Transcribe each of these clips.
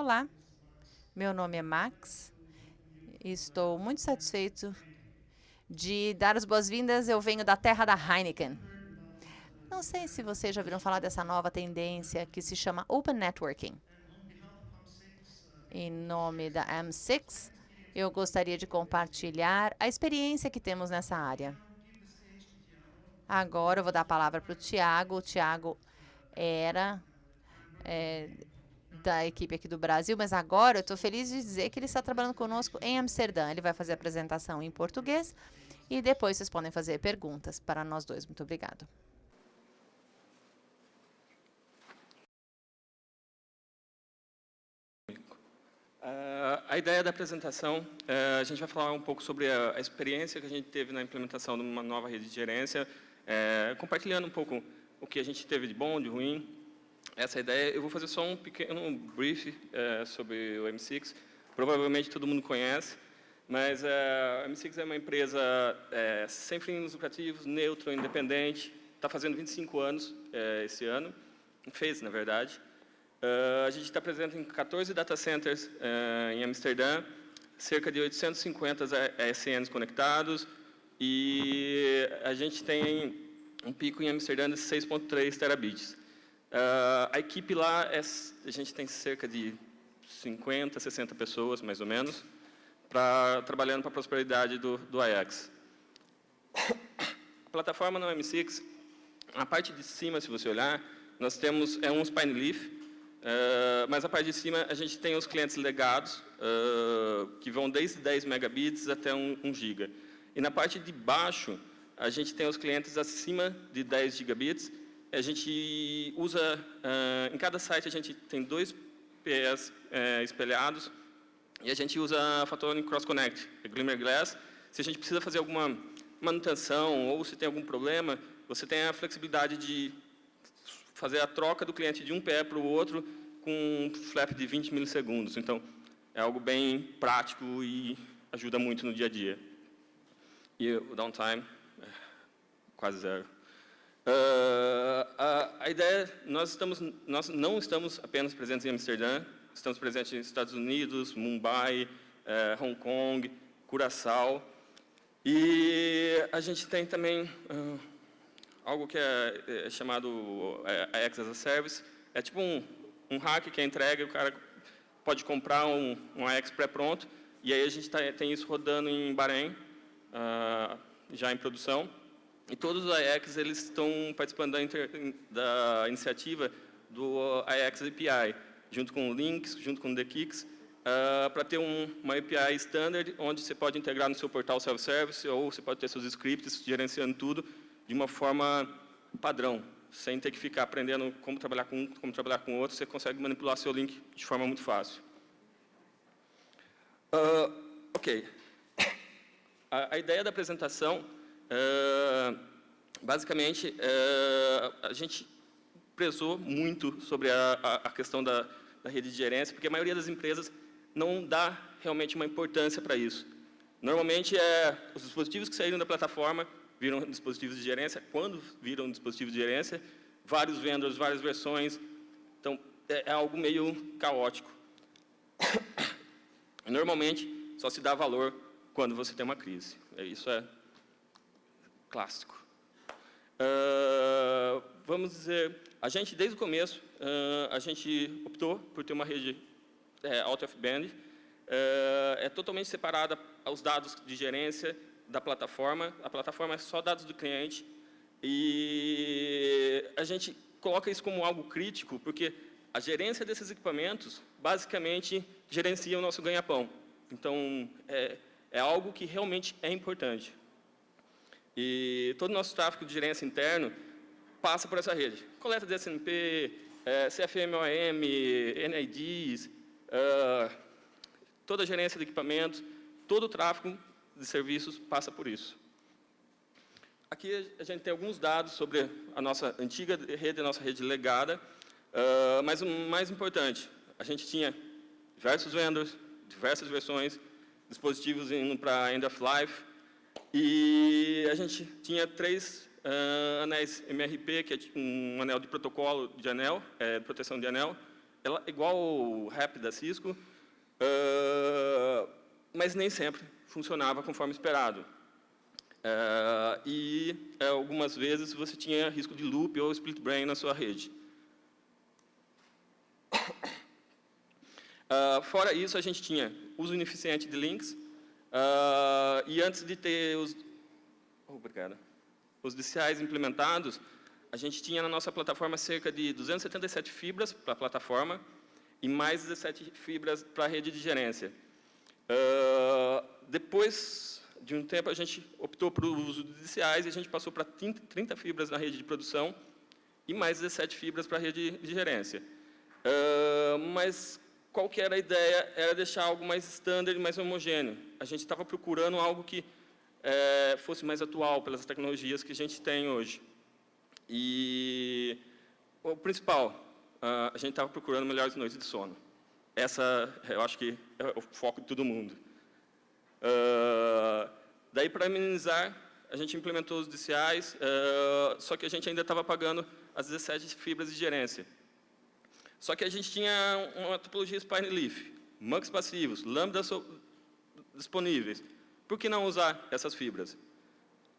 Olá, meu nome é Max. Estou muito satisfeito de dar as boas-vindas. Eu venho da terra da Heineken. Não sei se vocês já ouviram falar dessa nova tendência que se chama Open Networking. Em nome da M6, eu gostaria de compartilhar a experiência que temos nessa área. Agora eu vou dar a palavra para o Tiago. O Tiago era da equipe aqui do Brasil, mas agora eu estou feliz de dizer que ele está trabalhando conosco em Amsterdã. Ele vai fazer a apresentação em português e depois vocês podem fazer perguntas para nós dois. Muito obrigado. A ideia da apresentação, a gente vai falar um pouco sobre a experiência que a gente teve na implementação de uma nova rede de gerência, compartilhando um pouco o que a gente teve de bom, de ruim. Essa ideia, eu vou fazer só um pequeno brief sobre o M6. Provavelmente todo mundo conhece, mas a M6 é uma empresa sem fins lucrativos, neutro, independente. Está fazendo 25 anos esse ano, fez, na verdade. A gente está presente em 14 data centers em Amsterdã, cerca de 850 ASNs conectados, e a gente tem um pico em Amsterdã de 6,3 terabits. A equipe lá, a gente tem cerca de 50, 60 pessoas, mais ou menos, trabalhando para a prosperidade do Ajax. A plataforma no M6, na parte de cima, se você olhar, nós temos um Spine Leaf, mas a parte de cima a gente tem os clientes legados, que vão desde 10 megabits até 1 giga. E na parte de baixo, a gente tem os clientes acima de 10 gigabits. A gente usa, em cada site a gente tem 2 PEs espelhados, e a gente usa a Fator Cross Connect, Glimmer Glass. Se a gente precisa fazer alguma manutenção ou se tem algum problema, você tem a flexibilidade de fazer a troca do cliente de um PE para o outro com um flap de 20 milissegundos. Então, é algo bem prático e ajuda muito no dia a dia. E o downtime, quase zero. A ideia, nós não estamos apenas presentes em Amsterdã, estamos presentes nos Estados Unidos, Mumbai, Hong Kong, Curaçao. E a gente tem também algo que é chamado AX as a Service. É tipo um hack que é entregue, o cara pode comprar um AX pré-pronto, e aí a gente tem isso rodando em Bahrein, já em produção. E todos os AX eles estão participando da iniciativa do AX API, junto com o Lynx, junto com o TheKicks, para ter uma API standard, onde você pode integrar no seu portal self-service, ou você pode ter seus scripts gerenciando tudo de uma forma padrão, sem ter que ficar aprendendo como trabalhar com um, como trabalhar com outro. Você consegue manipular seu link de forma muito fácil. Ok. A ideia da apresentação, basicamente, a gente prezou muito sobre a questão da rede de gerência, porque a maioria das empresas não dá realmente uma importância para isso. Normalmente, os dispositivos que saíram da plataforma viram dispositivos de gerência. Quando viram dispositivos de gerência, vários vendors, várias versões. Então, é algo meio caótico. Normalmente, só se dá valor quando você tem uma crise. Isso é clássico. Vamos dizer, a gente, desde o começo, a gente optou por ter uma rede out of band, totalmente separada os dados de gerência da plataforma. A plataforma é só dados do cliente, e a gente coloca isso como algo crítico, porque a gerência desses equipamentos, basicamente, gerencia o nosso ganha-pão. Então, é algo que realmente é importante. E todo o nosso tráfego de gerência interno passa por essa rede. Coleta de SNP, CFM-OM, NIDs, toda a gerência de equipamentos, todo o tráfego de serviços passa por isso. Aqui a gente tem alguns dados sobre a nossa antiga rede, a nossa rede legada, mas o mais importante, a gente tinha diversos vendors, diversas versões, dispositivos indo para end of life, e a gente tinha 3 anéis MRP, que é tipo um anel de protocolo de anel, proteção de anel, ela é igual o RAP da Cisco, mas nem sempre funcionava conforme esperado. Algumas vezes você tinha risco de loop ou split brain na sua rede. Fora isso, a gente tinha uso ineficiente de links, e antes de ter os DCIs implementados, a gente tinha na nossa plataforma cerca de 277 fibras para a plataforma e mais 17 fibras para a rede de gerência. Depois de um tempo, a gente optou para o uso de DCIs e a gente passou para 30 fibras na rede de produção e mais 17 fibras para a rede de gerência. Mas qual que era a ideia? Era deixar algo mais standard, mais homogêneo. A gente estava procurando algo que fosse mais atual pelas tecnologias que a gente tem hoje. E o principal, a gente estava procurando melhores noites de sono. Essa, eu acho que é o foco de todo mundo. Daí, para minimizar, a gente implementou os DCIs, só que a gente ainda estava pagando as 17 fibras de gerência. Só que a gente tinha uma topologia Spine Leaf, MUX passivos, lambdas disponíveis. Por que não usar essas fibras?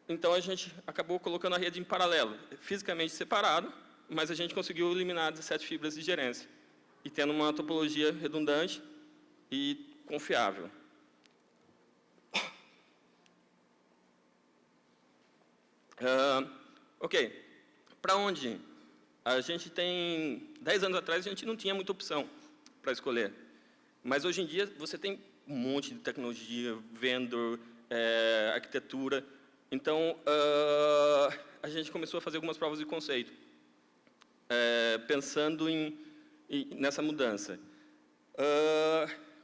Então, a gente acabou colocando a rede em paralelo, fisicamente separado, mas a gente conseguiu eliminar 17 fibras de gerência, e tendo uma topologia redundante e confiável. Ok, para onde ir? A gente tem, 10 anos atrás, a gente não tinha muita opção para escolher. Mas, hoje em dia, você tem um monte de tecnologia, vendor, arquitetura. Então, a gente começou a fazer algumas provas de conceito, pensando nessa mudança.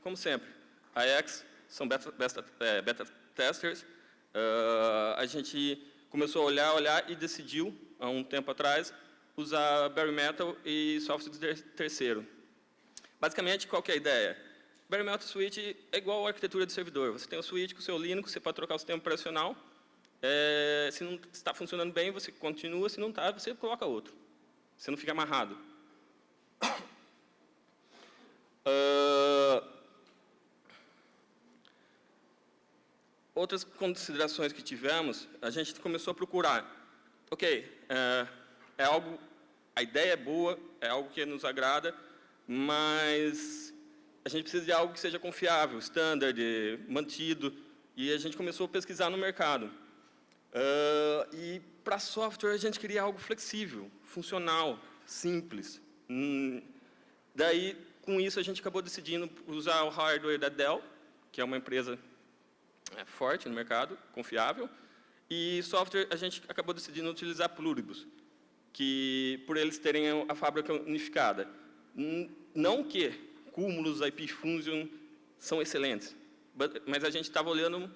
Como sempre, a X são beta testers. A gente começou a olhar e decidiu, há um tempo atrás, usar Bare Metal e software terceiro. Basicamente, qual que é a ideia? Bare Metal Switch é igual a arquitetura de servidor. Você tem o switch com o seu Linux, você pode trocar o sistema operacional. Se não está funcionando bem, você continua. Se não está, você coloca outro. Você não fica amarrado. Outras considerações que tivemos, a gente começou a procurar. Ok, a ideia é boa, é algo que nos agrada, mas a gente precisa de algo que seja confiável, standard, mantido, e a gente começou a pesquisar no mercado. E para software a gente queria algo flexível, funcional, simples. Daí, com isso, a gente acabou decidindo usar o hardware da Dell, que é uma empresa forte no mercado, confiável, e software a gente acabou decidindo utilizar Pluribus, que por eles terem a fábrica unificada. Não que Cumulus, IP Fusion são excelentes, mas a gente estava olhando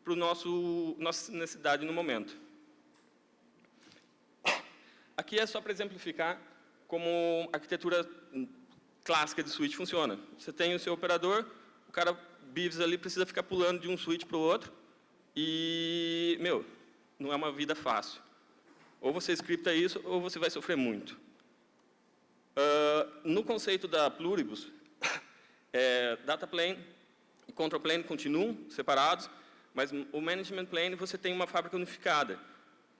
para nossa necessidade no momento. Aqui é só para exemplificar como a arquitetura clássica de switch funciona. Você tem o seu operador, o cara Beavis ali precisa ficar pulando de um switch para o outro, e, não é uma vida fácil. Ou você scripta isso, ou você vai sofrer muito. No conceito da Pluribus, Data Plane e Control Plane continuam separados, mas o Management Plane você tem uma fábrica unificada,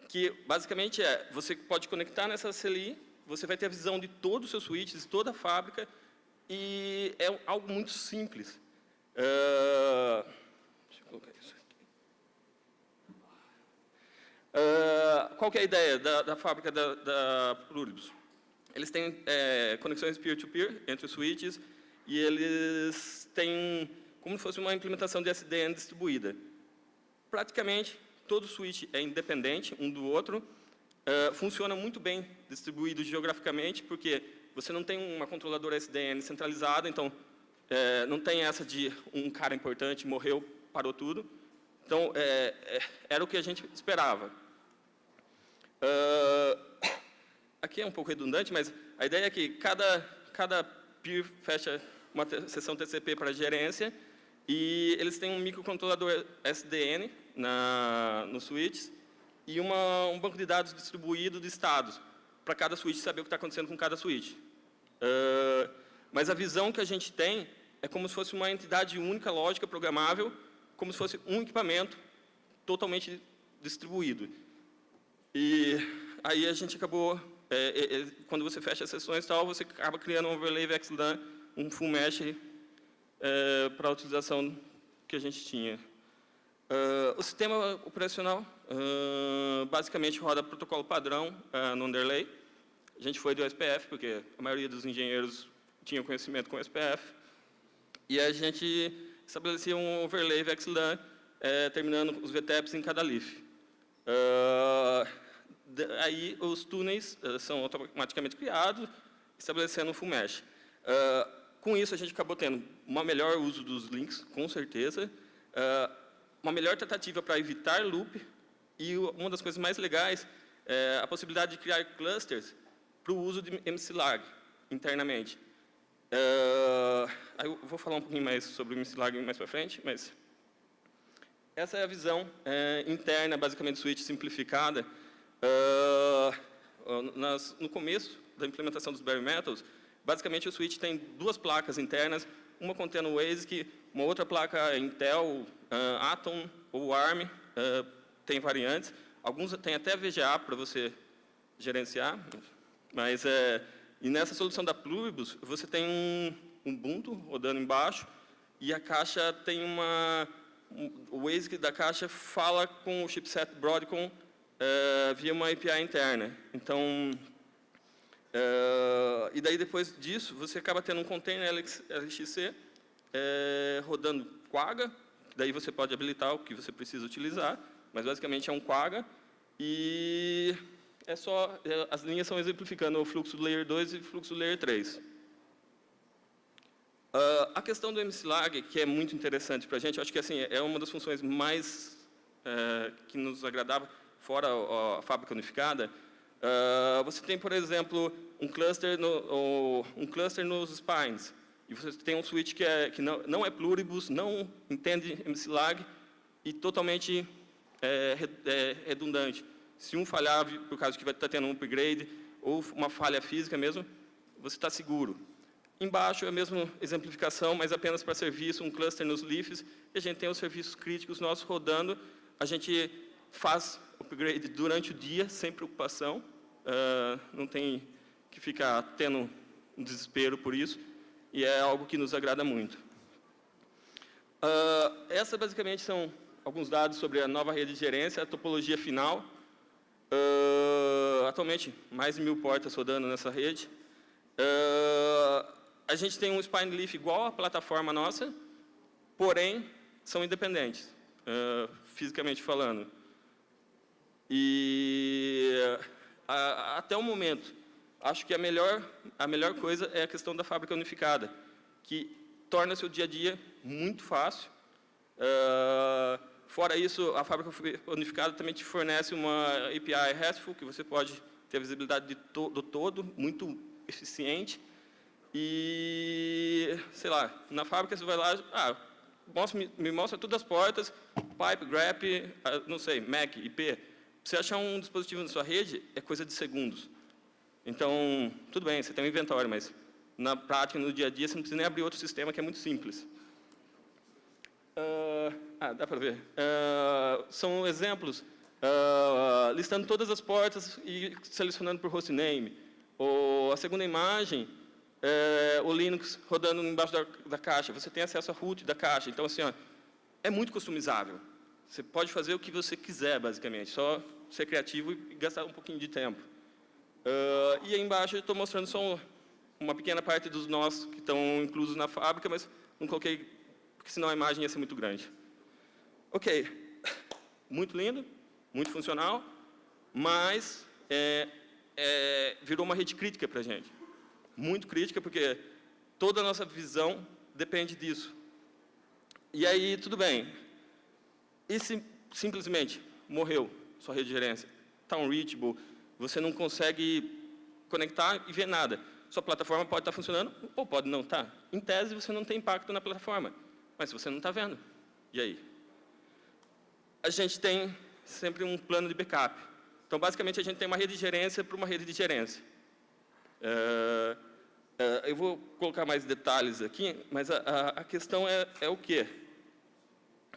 que basicamente você pode conectar nessa CLI, você vai ter a visão de todos os seus switches, de toda a fábrica, e é algo muito simples. Deixa eu colocar isso aqui. Qual que é a ideia da fábrica da Pluribus? Eles têm conexões peer-to-peer entre os switches e eles têm como se fosse uma implementação de SDN distribuída. Praticamente, todo switch é independente um do outro, funciona muito bem distribuído geograficamente, porque você não tem uma controladora SDN centralizada, então não tem essa de um cara importante morreu, parou tudo. Então, era o que a gente esperava. Aqui é um pouco redundante, mas a ideia é que cada peer fecha uma sessão TCP para gerência e eles têm um microcontrolador SDN nos switches e um banco de dados distribuído de estados para cada switch saber o que está acontecendo com cada switch. Mas a visão que a gente tem é como se fosse uma entidade única, lógica, programável, como se fosse um equipamento totalmente distribuído. E aí a gente acabou, quando você fecha as sessões e tal, você acaba criando um overlay VXLAN, um full mesh para a utilização que a gente tinha. O sistema operacional basicamente roda protocolo padrão no underlay. A gente foi do SPF, porque a maioria dos engenheiros tinha conhecimento com o SPF. E a gente estabelecia um overlay VXLAN, terminando os VTEPs em cada leaf. Aí os túneis são automaticamente criados, estabelecendo um full mesh. Com isso, a gente acabou tendo um melhor uso dos links, com certeza, uma melhor tentativa para evitar loop, e uma das coisas mais legais é a possibilidade de criar clusters para o uso de MCLAG internamente. Eu vou falar um pouquinho mais sobre o MCLAG mais para frente, mas essa é a visão interna, basicamente, switch simplificada. No começo da implementação dos bare metals, basicamente o switch tem duas placas internas, uma contendo o ASIC, uma outra placa Intel, Atom ou ARM, tem variantes. Alguns têm até VGA para você gerenciar, mas e nessa solução da Pluribus, você tem um Ubuntu rodando embaixo e a caixa tem o ASIC da caixa fala com o chipset Broadcom via uma API interna. Então, e daí depois disso, você acaba tendo um container LXC rodando Quagga, daí você pode habilitar o que você precisa utilizar, mas basicamente é um Quagga, e as linhas são exemplificando o fluxo do Layer 2 e o fluxo do Layer 3. A questão do MCLAG, que é muito interessante para a gente, eu acho que assim, é uma das funções mais que nos agradava, fora a fábrica unificada. Você tem, por exemplo, um cluster nos spines, e você tem um switch que não é pluribus, não entende MCLAG e totalmente redundante. Se um falhar, por causa que vai estar tendo um upgrade ou uma falha física mesmo, você está seguro. Embaixo é a mesma exemplificação, mas apenas para serviço, um cluster nos leafs, e a gente tem os serviços críticos nossos rodando. A gente faz upgrade durante o dia, sem preocupação, não tem que ficar tendo um desespero por isso, e é algo que nos agrada muito. Essas basicamente são alguns dados sobre a nova rede de gerência, a topologia final. Atualmente, mais de 1000 portas rodando nessa rede. A gente tem um spine leaf igual à plataforma nossa, porém, são independentes, fisicamente falando. E até o momento, acho que a melhor coisa é a questão da fábrica unificada, que torna seu dia a dia muito fácil. Fora isso, a fábrica unificada também te fornece uma API RESTful, que você pode ter a visibilidade do todo, muito eficiente. E, sei lá, na fábrica você vai lá, me mostra todas as portas, pipe, grep, não sei, MAC, IP. Você achar um dispositivo na sua rede é coisa de segundos. Então, tudo bem, você tem um inventório, mas na prática, no dia a dia, você não precisa nem abrir outro sistema, que é muito simples. Dá para ver. São exemplos, listando todas as portas e selecionando por hostname. A segunda imagem, o Linux rodando embaixo da caixa. Você tem acesso à root da caixa. Então, assim, é muito customizável. Você pode fazer o que você quiser, basicamente. Só ser criativo e gastar um pouquinho de tempo. E aí embaixo eu estou mostrando só uma pequena parte dos nós que estão inclusos na fábrica, mas não coloquei, porque senão a imagem ia ser muito grande. Ok, muito lindo, muito funcional, mas virou uma rede crítica para a gente. Muito crítica, porque toda a nossa visão depende disso. E aí, tudo bem. E se simplesmente morreu sua rede de gerência? Está unreachable, você não consegue conectar e ver nada. Sua plataforma pode estar funcionando ou pode não estar. Em tese, você não tem impacto na plataforma, mas você não está vendo. E aí? A gente tem sempre um plano de backup. Então, basicamente, a gente tem uma rede de gerência para uma rede de gerência. Eu vou colocar mais detalhes aqui, mas a questão é o quê?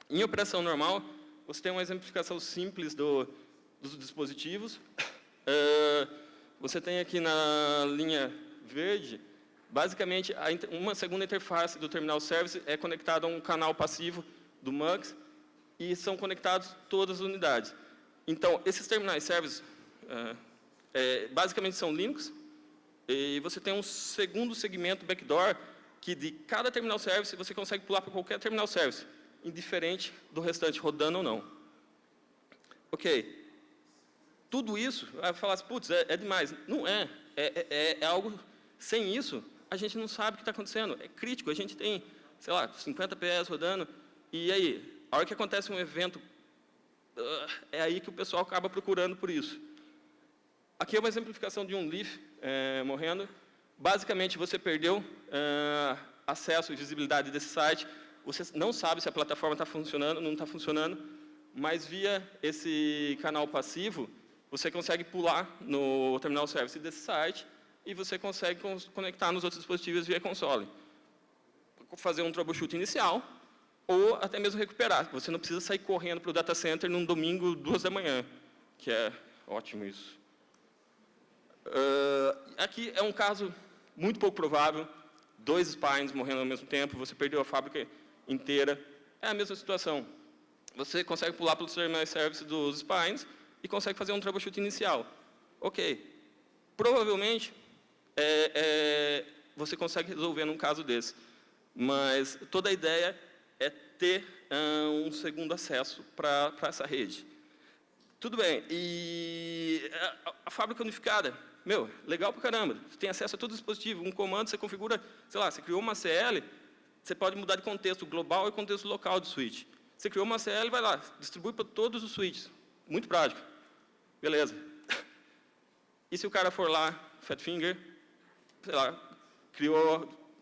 Em operação normal, você tem uma exemplificação simples dos dispositivos. Você tem aqui na linha verde, basicamente, uma segunda interface do Terminal Service é conectada a um canal passivo do MUX e são conectados todas as unidades. Então, esses Terminal Service, basicamente, são Linux, e você tem um segundo segmento backdoor, que de cada Terminal Service você consegue pular para qualquer Terminal Service, indiferente do restante, rodando ou não. Ok. Tudo isso, vai falar assim, putz, é demais. Não é. É algo... Sem isso, a gente não sabe o que está acontecendo. É crítico. A gente tem, sei lá, 50 PS rodando. E aí, a hora que acontece um evento, é aí que o pessoal acaba procurando por isso. Aqui é uma exemplificação de um leaf morrendo. Basicamente, você perdeu acesso e visibilidade desse site. Você não sabe se a plataforma está funcionando, não está funcionando, mas via esse canal passivo, você consegue pular no Terminal Service desse site e você consegue conectar nos outros dispositivos via console. Fazer um troubleshoot inicial ou até mesmo recuperar. Você não precisa sair correndo para o data center num domingo, 2 da manhã, que é ótimo isso. Aqui é um caso muito pouco provável, 2 spines morrendo ao mesmo tempo, você perdeu a fábrica inteira. É a mesma situação. Você consegue pular pelos terminal service dos spines e consegue fazer um troubleshoot inicial. Ok. Provavelmente, você consegue resolver num caso desse. Mas toda a ideia é ter um segundo acesso para essa rede. Tudo bem. E a fábrica unificada, legal pra caramba. Você tem acesso a todo dispositivo, um comando, você configura, sei lá, você criou uma CL, você pode mudar de contexto global e contexto local do switch. Você criou uma CL, vai lá, distribui para todos os switches. Muito prático. Beleza. E se o cara for lá, Fat Finger, sei lá,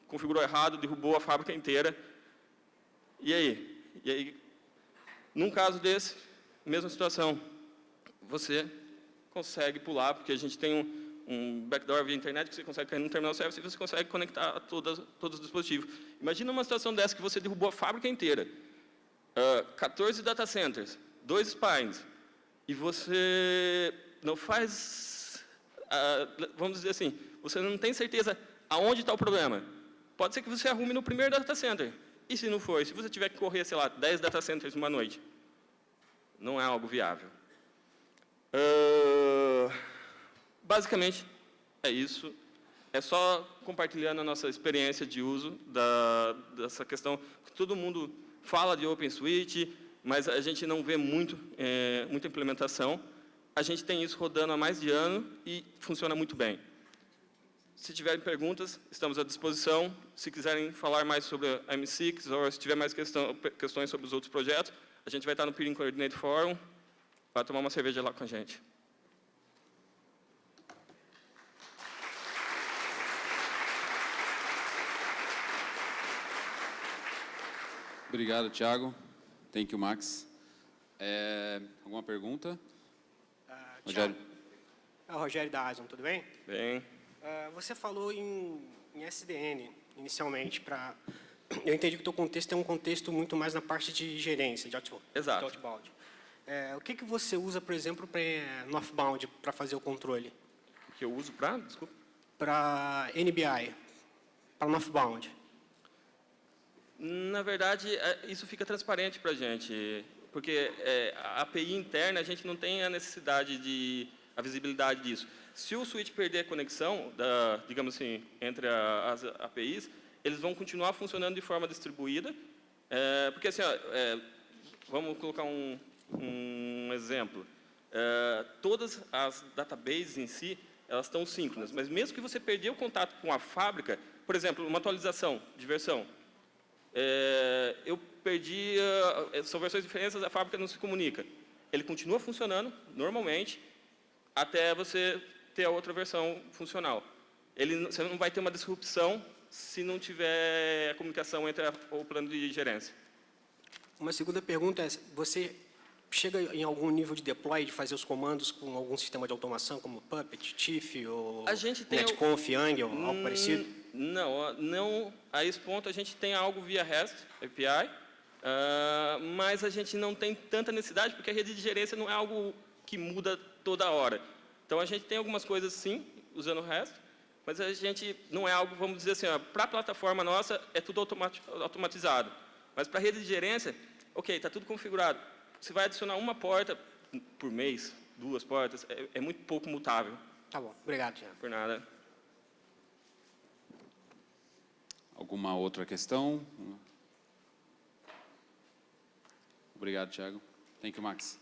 configurou errado, derrubou a fábrica inteira. E aí? Num caso desse, mesma situação. Você consegue pular, porque a gente tem um backdoor via internet que você consegue cair no terminal service e você consegue conectar a todos os dispositivos. Imagina uma situação dessa que você derrubou a fábrica inteira. 14 data centers, 2 spines, e você não faz, vamos dizer assim, você não tem certeza aonde está o problema. Pode ser que você arrume no primeiro data center. E se não for? Se você tiver que correr, sei lá, 10 data centers uma noite? Não é algo viável. Basicamente, é isso. É só compartilhando a nossa experiência de uso dessa questão. Todo mundo fala de OpenSwitch, mas a gente não vê muita implementação. A gente tem isso rodando há mais de ano e funciona muito bem. Se tiverem perguntas, estamos à disposição. Se quiserem falar mais sobre a M6 ou se tiver mais questões sobre os outros projetos, a gente vai estar no Peering Coordinate Forum para tomar uma cerveja lá com a gente. Obrigado, Thiago. Thank you, Max. Alguma pergunta? Rogério. É o Rogério da Asion, tudo bem? Bem. Você falou em SDN, inicialmente, para... Eu entendi que o teu contexto é um contexto muito mais na parte de gerência, de outbound. O que você usa, por exemplo, para northbound, para fazer o controle? O que eu uso para? Desculpa. Para NBI, para northbound. Na verdade, isso fica transparente para a gente, porque a API interna, a gente não tem a necessidade a visibilidade disso. Se o switch perder a conexão, digamos assim, entre as APIs, eles vão continuar funcionando de forma distribuída, porque assim, vamos colocar um exemplo. Todas as databases em si, elas estão síncronas, mas mesmo que você perder o contato com a fábrica, por exemplo, uma atualização de versão, eu perdi, são versões diferentes, a fábrica não se comunica. Ele continua funcionando normalmente até você ter a outra versão funcional. Você não vai ter uma disrupção se não tiver a comunicação entre o plano de gerência. Uma segunda pergunta é, você chega em algum nível de deploy, de fazer os comandos com algum sistema de automação, como Puppet, Tiff ou NetConf, Angle, algo parecido? Não. A esse ponto a gente tem algo via REST API, mas a gente não tem tanta necessidade porque a rede de gerência não é algo que muda toda hora. Então a gente tem algumas coisas sim usando o REST, mas a gente não é algo, vamos dizer assim, para a plataforma nossa é tudo automatizado. Mas para a rede de gerência, ok, está tudo configurado. Você vai adicionar uma porta por mês, 2 portas, é muito pouco mutável. Tá bom, obrigado, Thiago. Por nada. Alguma outra questão? Obrigado, Thiago. Thank you, Max.